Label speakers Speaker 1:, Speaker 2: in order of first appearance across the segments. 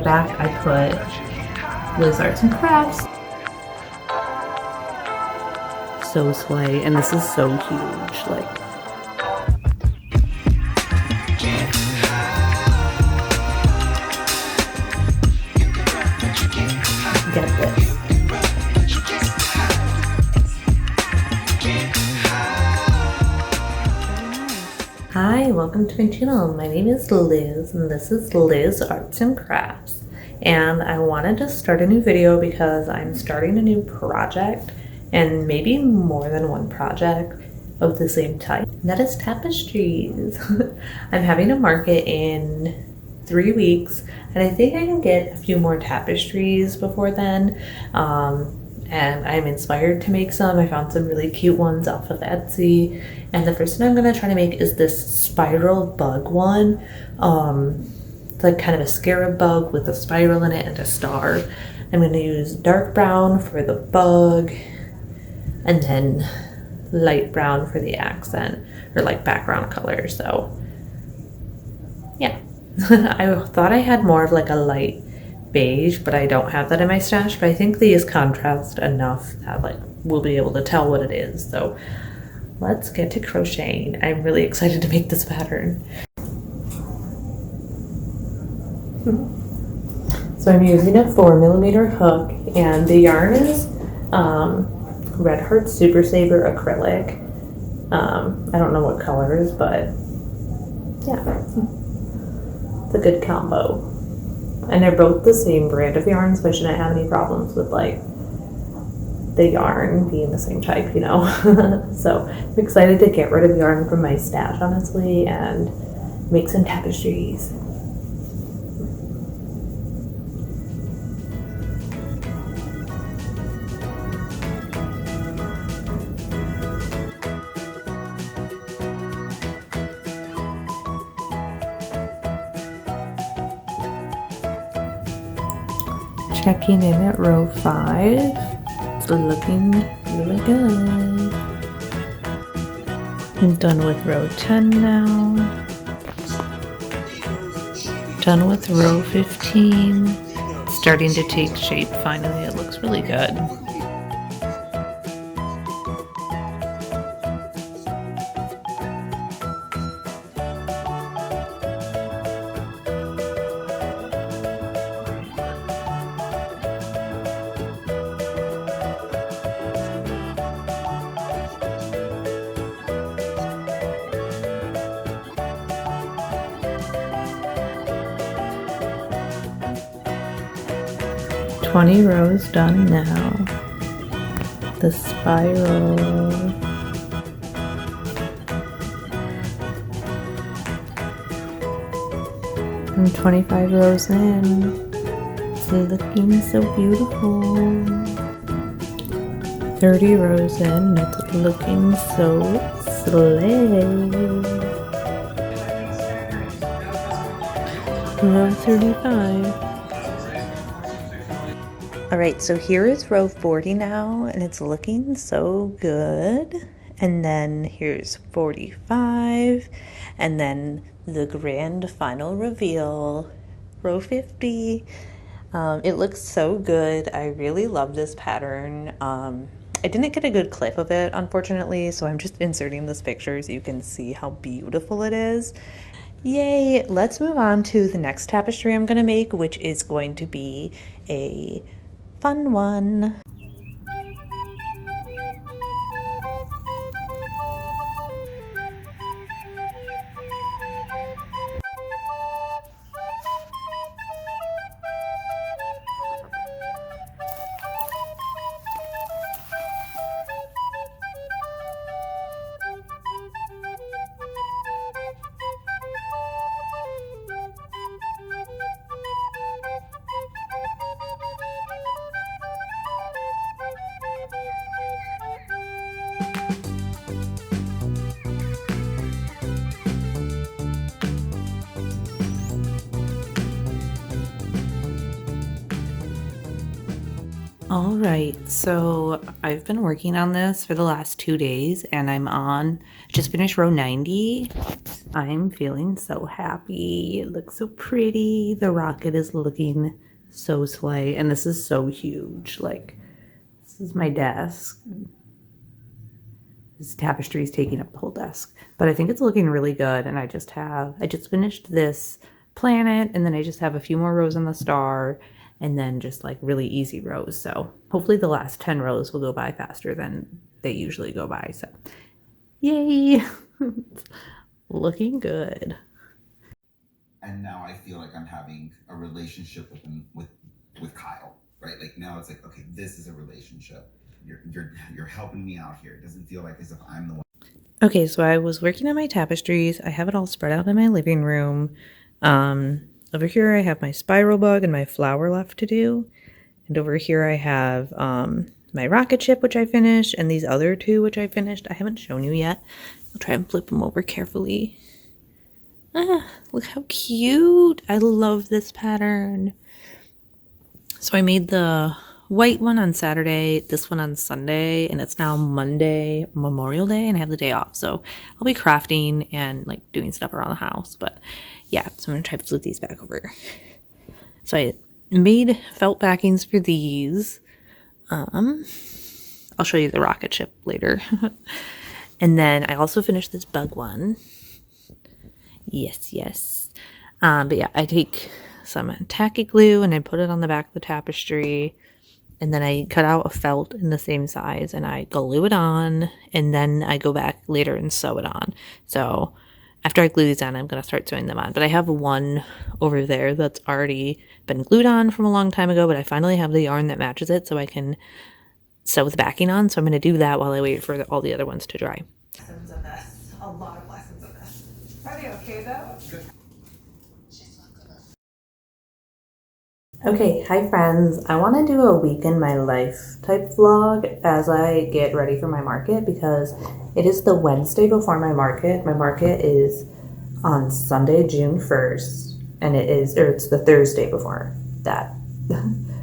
Speaker 1: back I put Liz Arts and Crafts. So slay, and this is so huge, like. Get this. Hi, welcome to my channel. My name is Liz and this is Liz Arts and Crafts. And I wanted to start a new video because I'm starting a new project, and maybe more than one project of the same type. And that is Tapestries. I'm having a market in 3 weeks, and I think I can get a few more tapestries before then. And I'm inspired to make some. I found some really cute ones off of Etsy, and the first one I'm gonna try to make is this spiral bug one. It's like kind of a scarab bug with a spiral in it and a star. I'm gonna use dark brown for the bug and then light brown for the accent, or like background color. So yeah. I thought I had more of like a light beige, but I don't have that in my stash. But I think these contrast enough that like we'll be able to tell what it is. So let's get to crocheting. I'm really excited to make this pattern. So I'm using a 4mm hook, and the yarn is Red Heart Super Saver acrylic. I don't know what colors, but yeah. It's a good combo, and they're both the same brand of yarn, so I shouldn't have any problems with like the yarn being the same type, you know. So I'm excited to get rid of yarn from my stash, honestly, and make some tapestries. Checking in at row 5. It's looking really good. I'm done with row 10 now. Done with row 15. It's starting to take shape finally. It looks really good. "20 rows done now." The spiral. I'm 25 rows in. It's looking so beautiful. 30 rows in. It's looking so slay. Row 35. Alright, so here is row 40 now, and it's looking so good. And then here's 45, and then the grand final reveal, row 50. It looks so good. I really love this pattern. I didn't get a good clip of it, unfortunately, so I'm just inserting this picture so you can see how beautiful it is. Yay! Let's move on to the next tapestry I'm going to make, which is going to be a fun one. All right, so I've been working on this for the last 2 days and just finished row 90. I'm feeling so happy. It looks so pretty. The rocket is looking so slay, and this is so huge. Like, this is my desk. This tapestry is taking up the whole desk, but I think it's looking really good. And I just finished this planet, and then I just have a few more rows on the star, and then just like really easy rows. So hopefully the last 10 rows will go by faster than they usually go by. So yay. Looking good.
Speaker 2: And now I feel like I'm having a relationship with him, with Kyle, right? Like now it's like, okay, this is a relationship. You're helping me out here. It doesn't feel like as if I'm the one.
Speaker 1: Okay, so I was working on my tapestries. I have it all spread out in my living room. Over here I have my spiral bug and my flower left to do. And over here I have my rocket ship, which I finished, and these other two, which I finished. I haven't shown you yet. I'll try and flip them over carefully. Ah, look how cute. I love this pattern. So I made the white one on Saturday, this one on Sunday, and it's now Monday, Memorial Day, and I have the day off. So I'll be crafting and like doing stuff around the house. But yeah, so I'm gonna try to flip these back over. So I made felt backings for these. I'll show you the rocket ship later. And then I also finished this bug one. Yes. But yeah, I take some tacky glue and I put it on the back of the tapestry. And then I cut out a felt in the same size and I glue it on. And then I go back later and sew it on. So after I glue these on, I'm going to start sewing them on. But I have one over there that's already been glued on from a long time ago. But I finally have the yarn that matches it so I can sew the backing on. So I'm going to do that while I wait for all the other ones to dry.
Speaker 3: Lessons of this. A lot of lessons of this. Are they okay though? Good.
Speaker 1: Okay, hi friends. I want to do a week in my life type vlog as I get ready for my market because it is the Wednesday before my market. My market is on Sunday, June 1st, and it's the Thursday before that.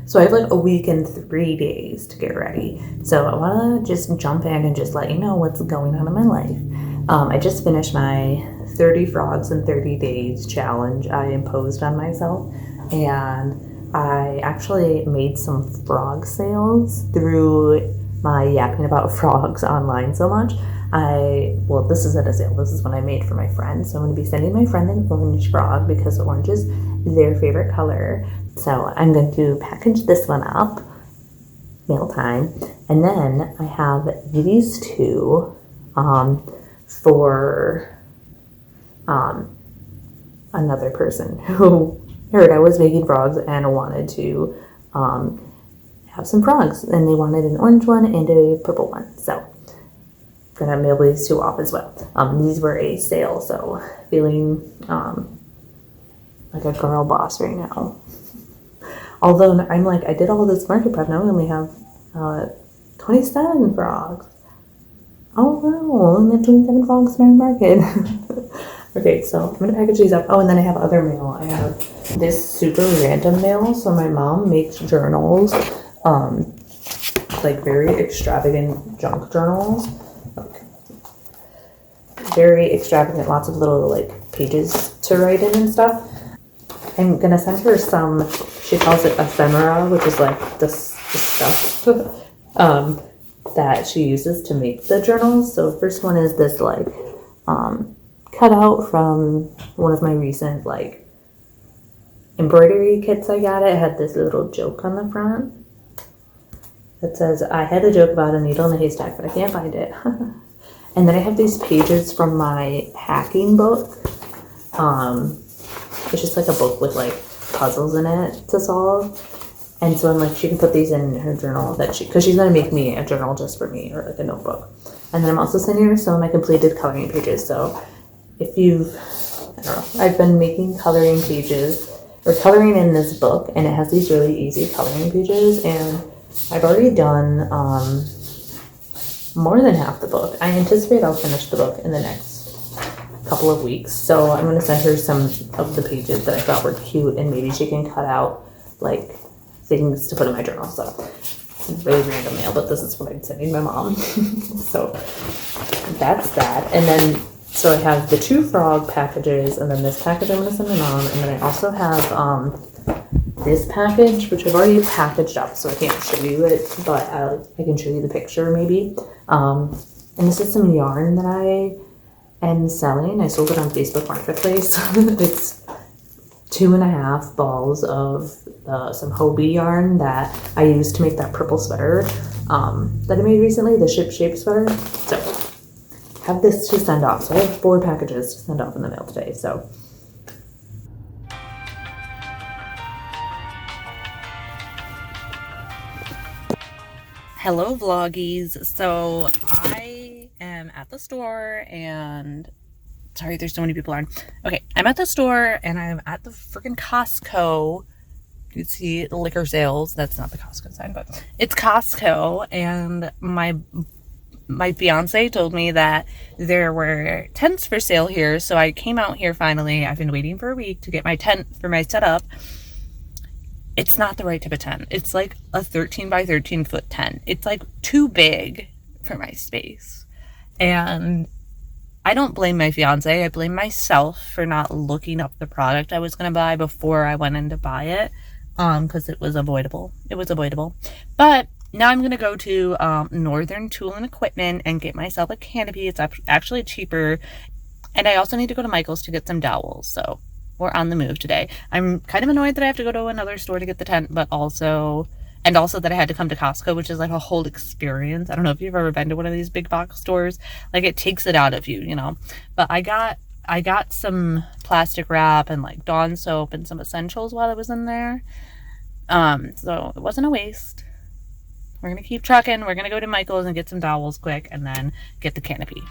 Speaker 1: So I have like a week and 3 days to get ready. So I want to just jump in and just let you know what's going on in my life. I just finished my 30 frogs in 30 days challenge I imposed on myself, and I actually made some frog sales through my yapping about frogs online so much. Well, this isn't a sale. This is one I made for my friend. So I'm going to be sending my friend an orange frog because orange is their favorite color. So I'm going to package this one up, mail time. And then I have these two for another person who heard I was making frogs and wanted to have some frogs, and they wanted an orange one and a purple one. So I'm gonna mail these two off as well. These were a sale, so feeling like a girl boss right now. Although I'm like, I did all this market prep, now I only have 27 frogs. Oh no, I only have 27 frogs in our market. Okay, so I'm gonna package these up. Oh, and then I have other mail. I have this super random mail. So my mom makes journals, like very extravagant junk journals. Like, very extravagant, lots of little like pages to write in and stuff. I'm gonna send her some, she calls it ephemera, which is like the stuff that she uses to make the journals. So the first one is this like cut out from one of my recent like embroidery kits I got. It had this little joke on the front that says, I had a joke about a needle in a haystack, but I can't find it. And then I have these pages from my hacking book. It's just like a book with like puzzles in it to solve. And so I'm like, she can put these in her journal because she's gonna make me a journal just for me, or like a notebook. And then I'm also sending her some of my completed coloring pages. So if I don't know, I've been making coloring pages or coloring in this book, and it has these really easy coloring pages, and I've already done more than half the book. I anticipate I'll finish the book in the next couple of weeks. So I'm going to send her some of the pages that I thought were cute, and maybe she can cut out like things to put in my journal. So really random mail, but this is what I'm sending my mom. So that's that. And then, so I have the 2 frog packages, and then this package I'm going to send my mom, and then I also have this package, which I've already packaged up, so I can't show you it, but I can show you the picture maybe. And this is some yarn that I am selling. I sold it on Facebook Marketplace. It's 2.5 balls of some Hobie yarn that I used to make that purple sweater that I made recently, the ship shape sweater. So I have this to send off. So I have 4 packages to send off in the mail today. So hello vloggies. So I am at the store and sorry, there's so many people on. Okay, I'm at the store and I'm at the freaking Costco. You can see the liquor sales. That's not the Costco sign, but it's Costco. And my fiance told me that there were tents for sale here. So I came out here finally. I've been waiting for a week to get my tent for my setup. It's not the right type of tent. It's like a 13 by 13 foot tent. It's like too big for my space. And I don't blame my fiance. I blame myself for not looking up the product I was going to buy before I went in to buy it. Because it was avoidable. It was avoidable. But now I'm going to go to Northern Tool and Equipment and get myself a canopy. It's actually cheaper. And I also need to go to Michael's to get some dowels. So we're on the move today. I'm kind of annoyed that I have to go to another store to get the tent, but also that I had to come to Costco, which is like a whole experience. I don't know if you've ever been to one of these big box stores. Like, it takes it out of you, you know. But I got some plastic wrap and like Dawn soap and some essentials while I was in there. So it wasn't a waste. We're gonna keep trucking. We're gonna go to Michael's and get some dowels quick and then get the canopy.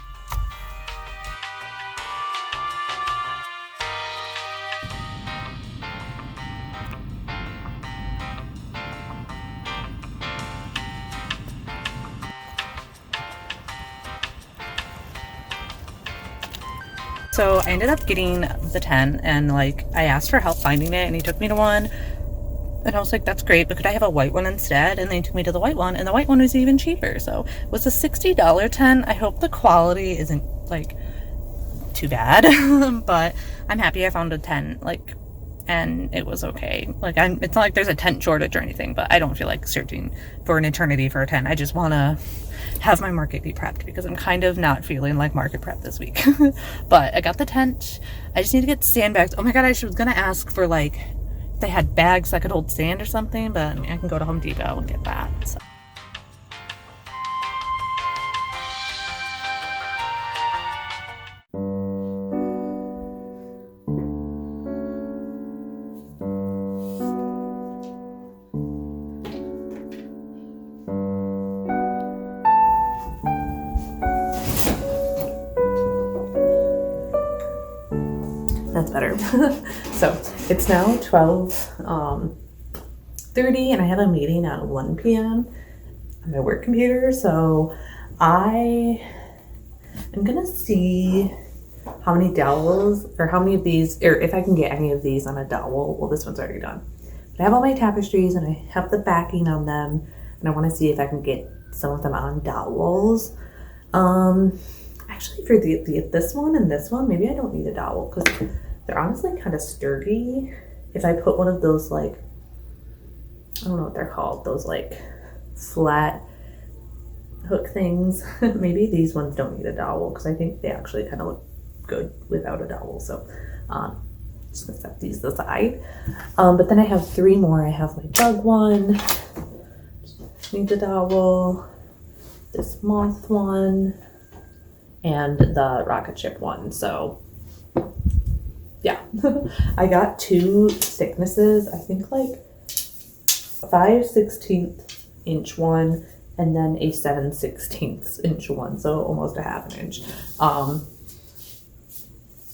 Speaker 1: So I ended up getting the tent and like I asked for help finding it and he took me to one and I was like, that's great, but could I have a white one instead? And they took me to the white one and the white one was even cheaper. So it was a $60 tent. I hope the quality isn't like too bad, but I'm happy I found a tent, like, and it was okay. Like, it's not like there's a tent shortage or anything, but I don't feel like searching for an eternity for a tent. I just want to have my market be prepped because I'm kind of not feeling like market prep this week. But I got the tent. I just need to get sandbags. Oh my god, I was gonna ask for like if they had bags that could hold sand or something, but I mean, I can go to Home Depot and get that. So. That's better. So it's now 12:30 and I have a meeting at 1 p.m. on my work computer. So I am gonna see how many dowels or how many of these, or if I can get any of these on a dowel. Well, this one's already done. But I have all my tapestries and I have the backing on them and I want to see if I can get some of them on dowels. Actually, for this one and this one, maybe I don't need a dowel because they're honestly kind of sturdy. If I put one of those, like, I don't know what they're called, those like flat hook things, maybe these ones don't need a dowel because I think they actually kind of look good without a dowel. So just gonna set these aside. But then I have 3 more. I have my jug one, needs a dowel, this moth one, and the rocket ship one. So yeah, I got 2 thicknesses, I think like 5/16 inch one and then a 7/16 inch one, so almost a half an inch.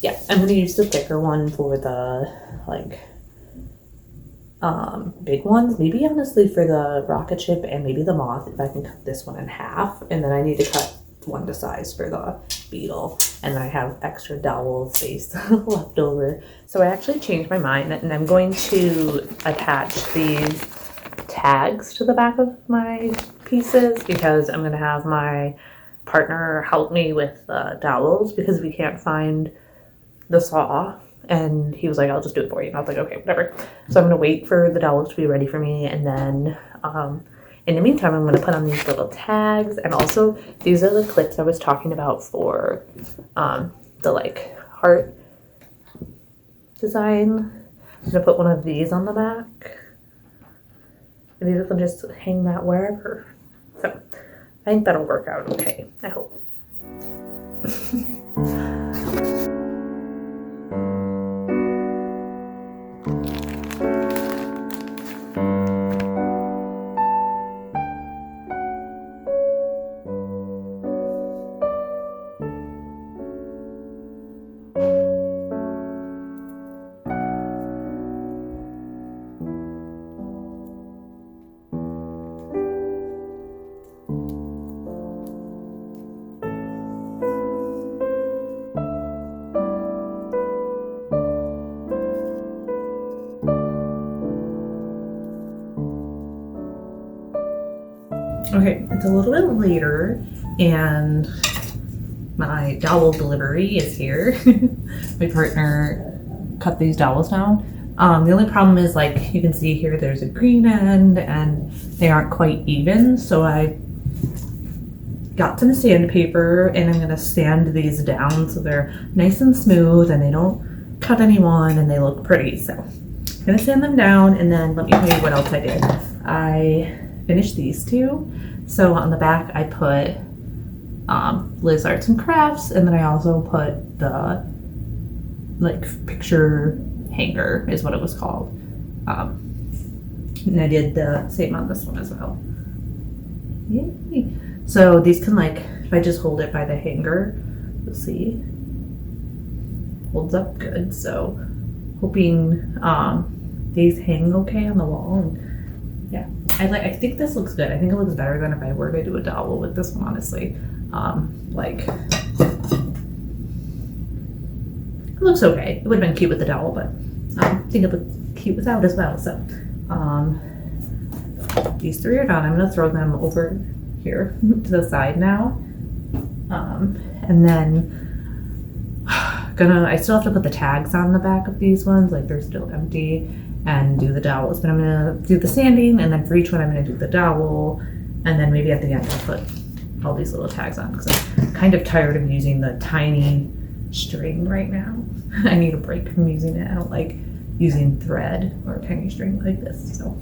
Speaker 1: Yeah, I'm gonna use the thicker one for the like big ones, maybe honestly for the rocket ship and maybe the moth if I can cut this one in half, and then I need to cut one to size for the beetle, and then I have extra dowel space left over. So I actually changed my mind and I'm going to attach these tags to the back of my pieces because I'm going to have my partner help me with the dowels because we can't find the saw. And he was like, I'll just do it for you. And I was like, okay, whatever. So I'm going to wait for the dowels to be ready for me. And then in the meantime, I'm going to put on these little tags. And also, these are the clips I was talking about for the like heart design. I'm going to put one of these on the back. And you can just hang that wherever. So I think that'll work out okay. I hope. Okay, it's a little bit later and my dowel delivery is here. My partner cut these dowels down. The only problem is, like you can see here, there's a green end and they aren't quite even. So I got some sandpaper and I'm gonna sand these down so they're nice and smooth and they don't cut anyone and they look pretty. So I'm gonna sand them down and then let me tell you what else I did. I finished these two. So on the back I put Liz Arts and Crafts, and then I also put the like picture hanger is what it was called. And I did the same on this one as well. Yay! So these can, like, if I just hold it by the hanger, you'll see holds up good. So hoping these hang okay on the wall. And yeah, I think this looks good. I think it looks better than if I were to do a dowel with this one, honestly. Like, it looks okay. It would have been cute with the dowel, but I think it looked cute without as well. So these three are done. I'm gonna throw them over here to the side now. And then I still have to put the tags on the back of these ones, like they're still empty, and do the dowels. But I'm gonna do the sanding, and then for each one I'm gonna do the dowel, and then maybe at the end I'll put all these little tags on because I'm kind of tired of using the tiny string right now. I need a break from using it. I don't like using thread or tiny string like this. So.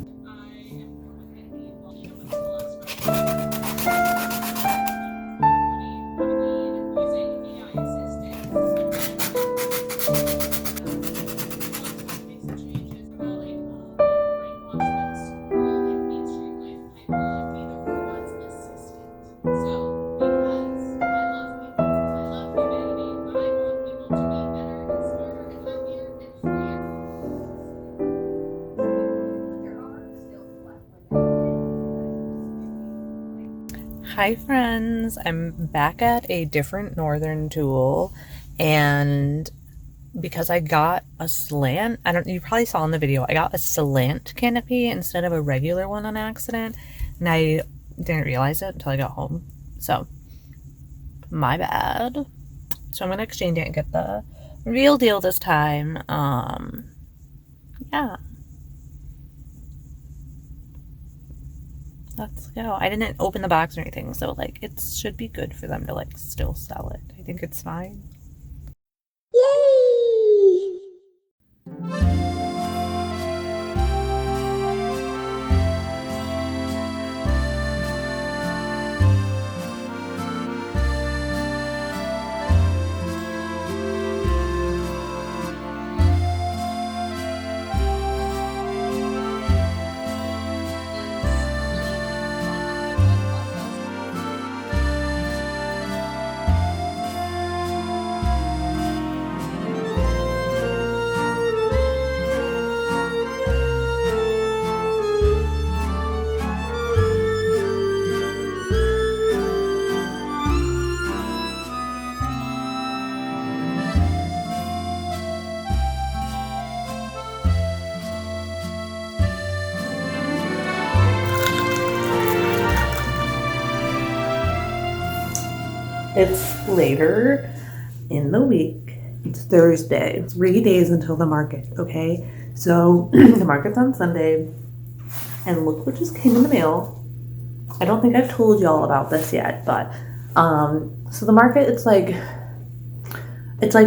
Speaker 1: Hi friends, I'm back at a different Northern tool, and because I got a slant, you probably saw in the video, I got a slant canopy instead of a regular one on accident, and I didn't realize it until I got home, so my bad. So I'm gonna exchange it and get the real deal this time. Yeah. Let's go. I didn't open the box or anything, so like it should be good for them to like still sell it. I think it's fine. Yay! It's later in the week. It's Thursday. 3 days until the market, okay? So the market's on Sunday, and look what just came in the mail. I don't think I've told y'all about this yet, but so the market, it's like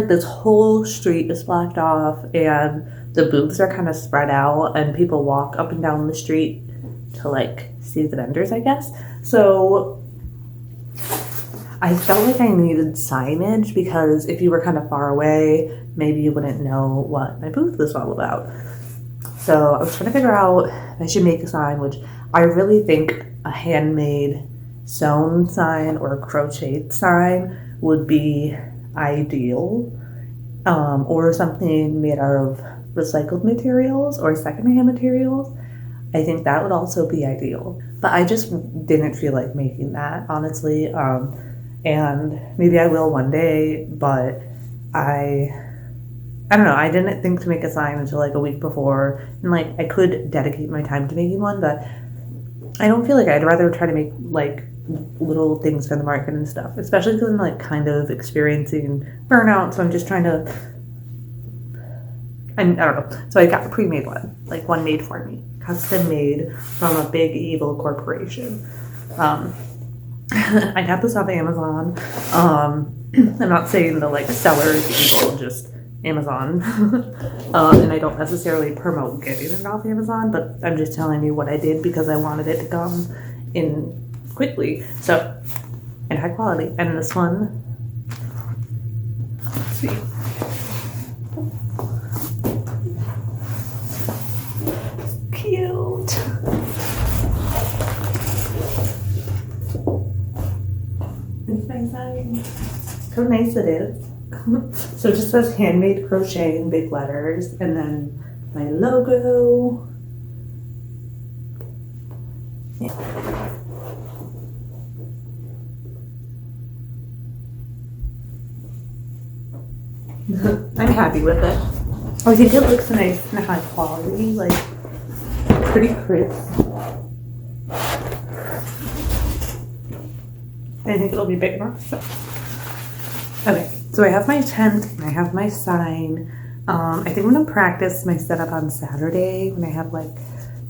Speaker 1: this whole street is blocked off, and the booths are kind of spread out, and people walk up and down the street to like see the vendors, I guess. So I felt like I needed signage, because if you were kind of far away, maybe you wouldn't know what my booth was all about. So I was trying to figure out if I should make a sign, which I really think a handmade sewn sign or a crocheted sign would be ideal, or something made out of recycled materials or secondhand materials. I think that would also be ideal, but I just didn't feel like making that, honestly. And maybe I will one day, but I don't know. I didn't think to make a sign until like a week before, and like I could dedicate my time to making one, but I don't feel like I'd rather try to make like little things for the market and stuff, especially because I'm like kind of experiencing burnout. So I'm just trying to, I don't know. So I got a pre-made one, like one made for me, custom made from a big evil corporation. I got this off Amazon. I'm not saying the like seller is evil, just Amazon. And I don't necessarily promote getting it off Amazon, but I'm just telling you what I did because I wanted it to come in quickly, so, and high quality. And this one, let's see, it's cute. It's my sign. How nice it is. So it just says handmade crochet in big letters, and then my logo. Yeah. I'm happy with it. I think it looks nice and high quality, like pretty crisp. I think it'll be big enough. So. Okay, so I have my tent and I have my sign. I think I'm gonna practice my setup on Saturday when I have like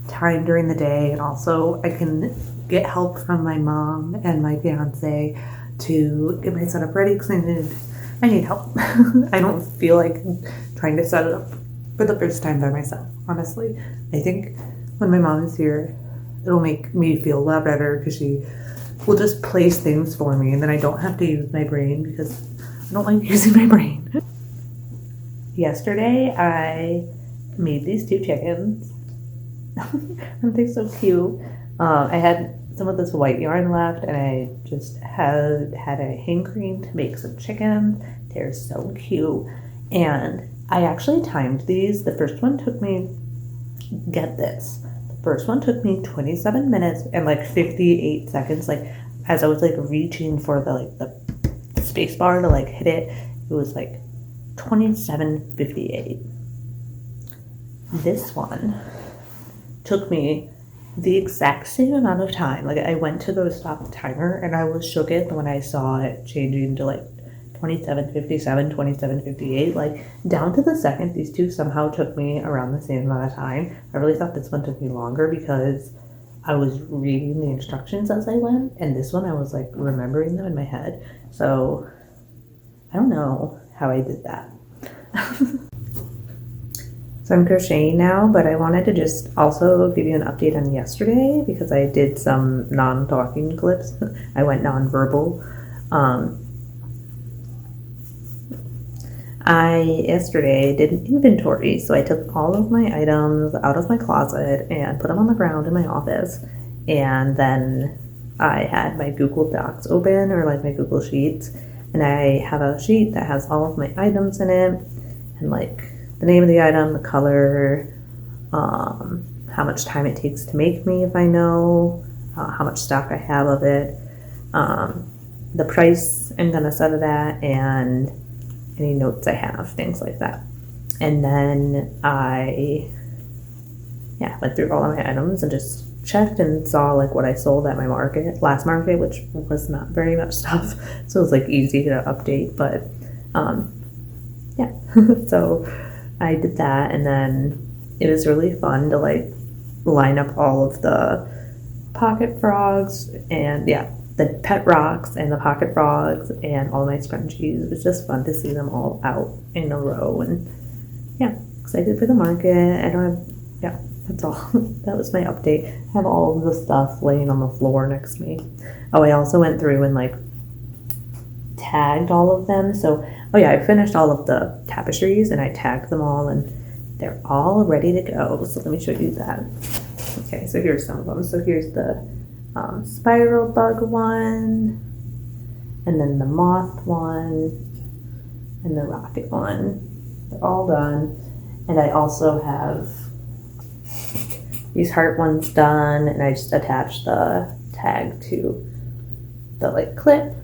Speaker 1: time during the day, and also I can get help from my mom and my fiance to get my setup ready, because I need help. I don't feel like trying to set it up for the first time by myself, honestly. I think when my mom is here, it'll make me feel a lot better, because she will just place things for me, and then I don't have to use my brain, because I don't like using my brain. Yesterday, I made these 2 chickens. Aren't they so cute? I had some of this white yarn left, and I just had a hankering to make some chickens. They're so cute. And I actually timed these. The first one took me, get this, the first one took me 27 minutes and like 58 seconds. Like as I was like reaching for the space bar to like hit it, it was like 27:58. This one took me the exact same amount of time. Like I went to go stop the timer, and I was shooketh when I saw it changing to like 27:57, 27:58, like down to the second. These two somehow took me around the same amount of time. I really thought this one took me longer because I was reading the instructions as I went, and this one I was like remembering them in my head. So I don't know how I did that. So I'm crocheting now, but I wanted to just also give you an update on yesterday, because I did some non-talking clips. I went non-verbal. I yesterday did an inventory, so I took all of my items out of my closet and put them on the ground in my office, and then I had my Google Docs open, or like my Google Sheets, and I have a sheet that has all of my items in it, and like the name of the item, the color, how much time it takes to make me if I know, how much stock I have of it, the price I'm gonna set it at, and any notes I have, things like that. And then yeah, went through all of my items and just checked and saw like what I sold at my last market, which was not very much stuff. So it was like easy to update, but yeah. So I did that, and then it was really fun to like line up all of the pocket frogs and the pet rocks and the pocket frogs and all my scrunchies. It was just fun to see them all out in a row, and yeah, excited for the market. I don't have, yeah, that's all. That was my update. I have all of the stuff laying on the floor next to me. Oh, I also went through and like tagged all of them. So, oh yeah, I finished all of the tapestries and I tagged them all, and they're all ready to go. So let me show you that. Okay, so here's some of them. So here's the spiral bug one, and then the moth one, and the rocket one. They're all done. And I also have these heart ones done, and I just attached the tag to the like clip.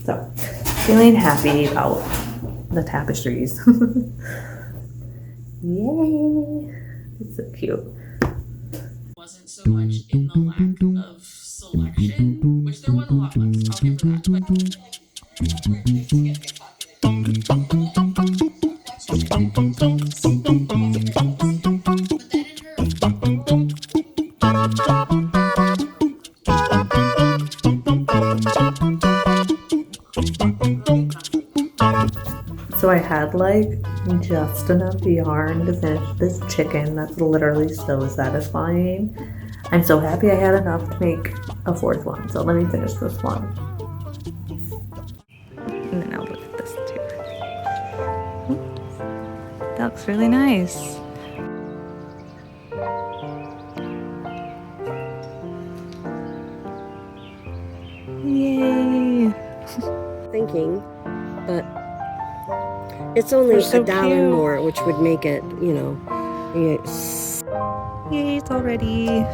Speaker 1: So feeling happy about the tapestries. Yay! It's so cute.
Speaker 4: Wasn't so much in the lack of selection, which there was a lot less, I'll give her that.
Speaker 1: So I had like just enough yarn to finish this chicken. That's literally so satisfying. I'm so happy I had enough to make a fourth one. So let me finish this one. And then I'll look at this too. That looks really nice. Yay!
Speaker 5: Thinking, but it's only
Speaker 1: They're so
Speaker 5: $1
Speaker 1: cute.
Speaker 5: more, which would make it, you know,
Speaker 1: Yay, it's all ready.